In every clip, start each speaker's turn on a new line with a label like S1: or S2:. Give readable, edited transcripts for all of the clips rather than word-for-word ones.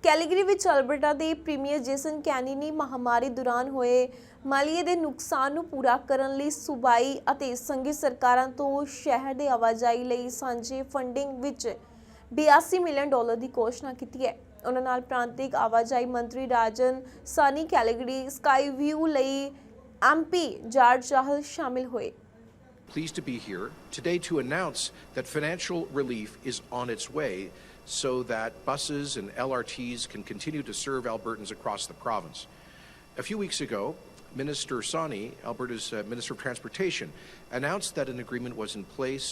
S1: Calgary ਵਿੱਚ Alberta ਦੇ premier Jason ਕੈਨੀ ਨੇ ਮਹਾਮਾਰੀ ਦੌਰਾਨ ਹੋਏ ਮਾਲੀਏ ਦੇ ਨੁਕਸਾਨ ਨੂੰ ਪੂਰਾ ਕਰਨ ਲਈ ਸੂਬਾਈ ਅਤੇ ਸੰਘੀ ਸਰਕਾਰਾਂ ਤੋਂ ਸ਼ਹਿਰ ਦੇ ਆਵਾਜਾਈ ਲਈ ਸਾਂਝੇ ਫੰਡਿੰਗ ਵਿੱਚ $82 ਮਿਲੀਅਨ ਦੀ ਘੋਸ਼ਣਾ ਕੀਤੀ ਹੈ। ਉਹਨਾਂ ਨਾਲ ਪ੍ਰਾਂਤਿਕ ਆਵਾਜਾਈ ਮੰਤਰੀ ਰਾਜਨ ਸਾਨੀ, ਕੈਲਗਰੀ ਸਕਾਈ ਵਿਊ ਲਈ MP ਜਾਰਜ ਚਾਹਲ ਸ਼ਾਮਿਲ ਹੋਏ।
S2: Pleased to be here today to announce that financial relief is on its way so that buses and LRTs can continue to serve Albertans across the province. A few weeks ago, Minister Sani, Alberta's Minister of Transportation, announced that an agreement was in place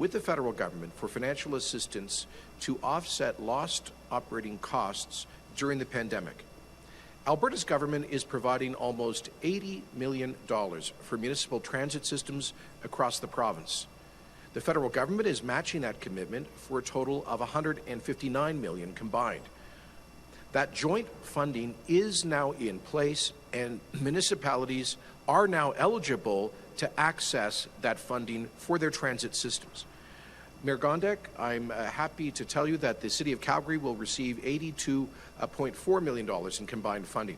S2: with the federal government for financial assistance to offset lost operating costs during the pandemic. Alberta's government is providing almost $80 million for municipal transit systems across the province. The federal government is matching that commitment for a total of $159 million combined. That joint funding is now in place, and municipalities are now eligible to access that funding for their transit systems. Mayor Gondek, I'm happy to tell you that the City of Calgary will receive $82.4 million in combined funding.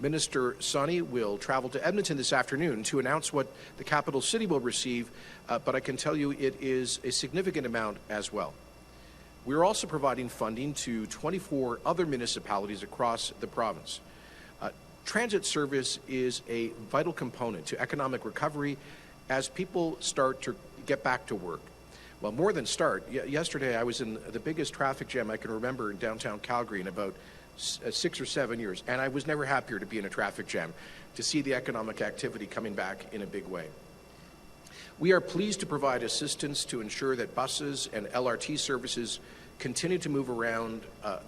S2: Minister Sani will travel to Edmonton this afternoon to announce what the capital city will receive, but I can tell you it is a significant amount as well. We're also providing funding to 24 other municipalities across the province. Transit service is a vital component to economic recovery as people start to get back to work. Well, more than start. Yesterday, I was in the biggest traffic jam I can remember in downtown Calgary in about 6 or 7 years, and I was never happier to be in a traffic jam, to see the economic activity coming back in a big way. We are pleased to provide assistance to ensure that buses and LRT services continue to move around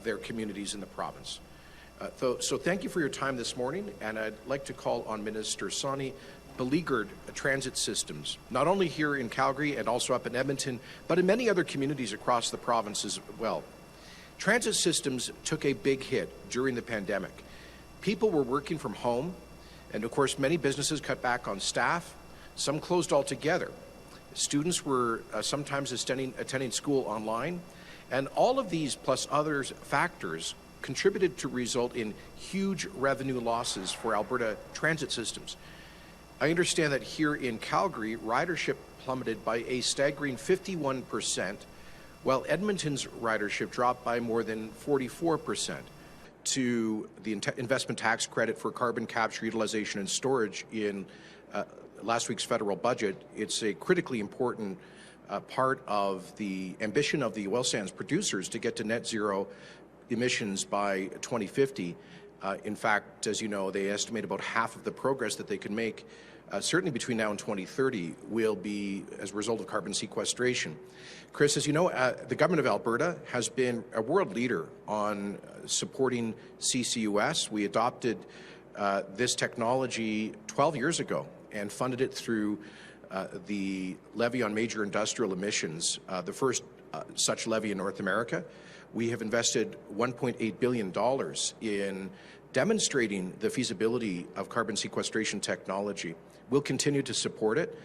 S2: their communities in the province. So thank you for your time this morning, and I'd like to call on Minister Sani beleaguered transit systems, not only here in Calgary and also up in Edmonton, but in many other communities across the province as well. Transit systems took a big hit during the pandemic. People were working from home, and of course many businesses cut back on staff. Some closed altogether. Students were sometimes attending school online, and all of these plus other factors contributed to result in huge revenue losses for Alberta transit systems. I understand that here in Calgary, ridership plummeted by a staggering 51%, while Edmonton's ridership dropped by more than 44%. To the investment tax credit for carbon capture, utilization, and storage in last week's federal budget, it's a critically important part of the ambition of the oil sands producers to get to net zero emissions by 2050. In fact, as you know, they estimate about half of the progress that they can make, certainly between now and 2030, will be as a result of carbon sequestration. Chris, as you know, the government of Alberta has been a world leader on supporting CCUS. We adopted this technology 12 years ago and funded it through the Levy on Major Industrial Emissions, the first such levy in North America. We have invested $1.8 billion in demonstrating the feasibility of carbon sequestration technology. We'll continue to support it.